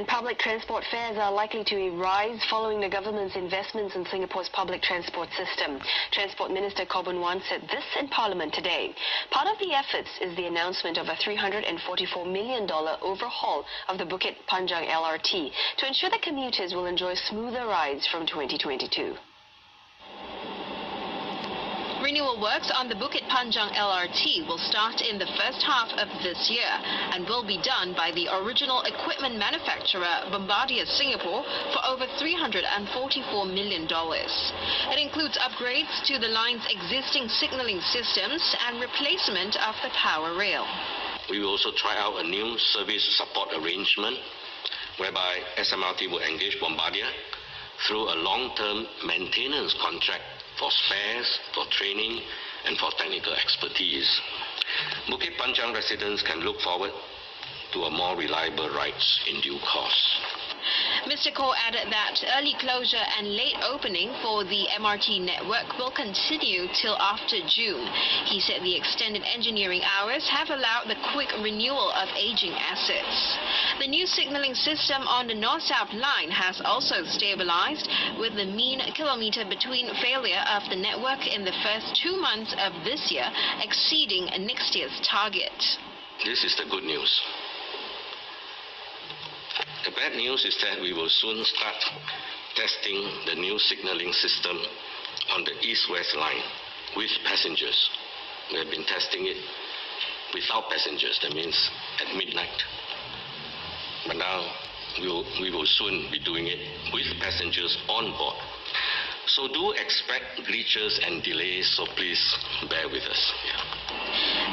And public transport fares are likely to rise following the government's investments in Singapore's public transport system. Transport Minister Koh Boon Wan said this in Parliament today. Part of the efforts is the announcement of a $344 million overhaul of the Bukit Panjang LRT to ensure that commuters will enjoy smoother rides from 2022. Renewal works on the Bukit Panjang LRT will start in the first half of this year and will be done by the original equipment manufacturer Bombardier Singapore for over $344 million. It includes upgrades to the line's existing signalling systems and replacement of the power rail. We will also try out a new service support arrangement whereby SMRT will engage Bombardier through a long-term maintenance contract for spares, for training, and for technical expertise. Bukit Panjang residents can look forward to a more reliable rides in due course. Mr. Koh added that early closure and late opening for the MRT network will continue till after June. He said the extended engineering hours have allowed the quick renewal of aging assets. The new signalling system on the north-south line has also stabilized, with the mean kilometer between failure of the network in the first 2 months of this year exceeding next year's target. This is the good news. The bad news is that we will soon start testing the new signalling system on the east-west line with passengers. We have been testing it without passengers, that means at midnight. But now we will soon be doing it with passengers on board. So do expect glitches and delays, so please bear with us.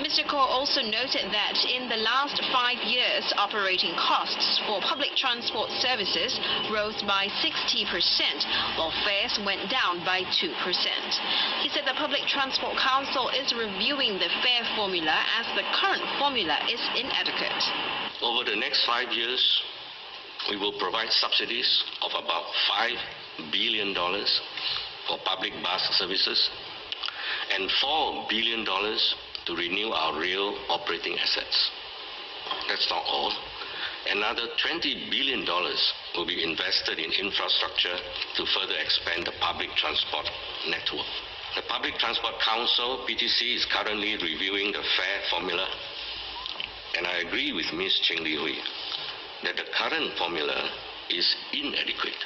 Mr. Koh also noted that in the last 5 years, operating costs for public transport services rose by 60%, while fares went down by 2%. He said the Public Transport Council is reviewing the fare formula as the current formula is inadequate. Over the next 5 years, we will provide subsidies of about $5 billion for public bus services and $4 billion to renew our rail operating assets. That's not all. Another $20 billion will be invested in infrastructure to further expand the public transport network. The Public Transport Council, PTC, is currently reviewing the fare formula, and I agree with Ms. Cheng Li Hui that the current formula is inadequate.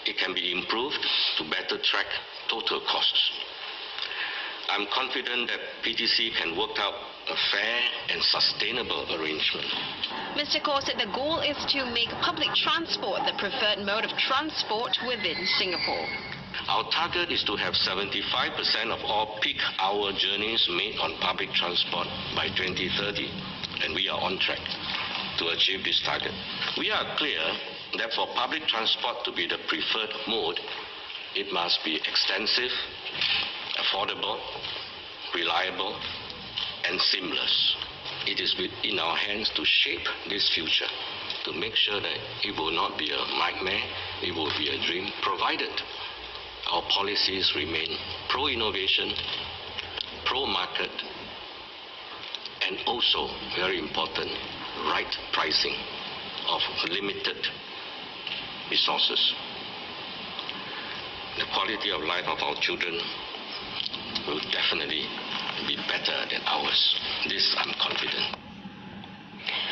It can be improved to better track total costs. I'm confident that PTC can work out a fair and sustainable arrangement. Mr. Koh said the goal is to make public transport the preferred mode of transport within Singapore. Our target is to have 75% of all peak hour journeys made on public transport by 2030, and we are on track to achieve this target. We are clear that for public transport to be the preferred mode, it must be extensive, affordable, reliable, and seamless. It is within our hands to shape this future, to make sure that it will not be a nightmare, it will be a dream, provided our policies remain pro-innovation, pro-market, and also, very important, right pricing of limited resources. The quality of life of our children will definitely be better than ours. This I'm confident.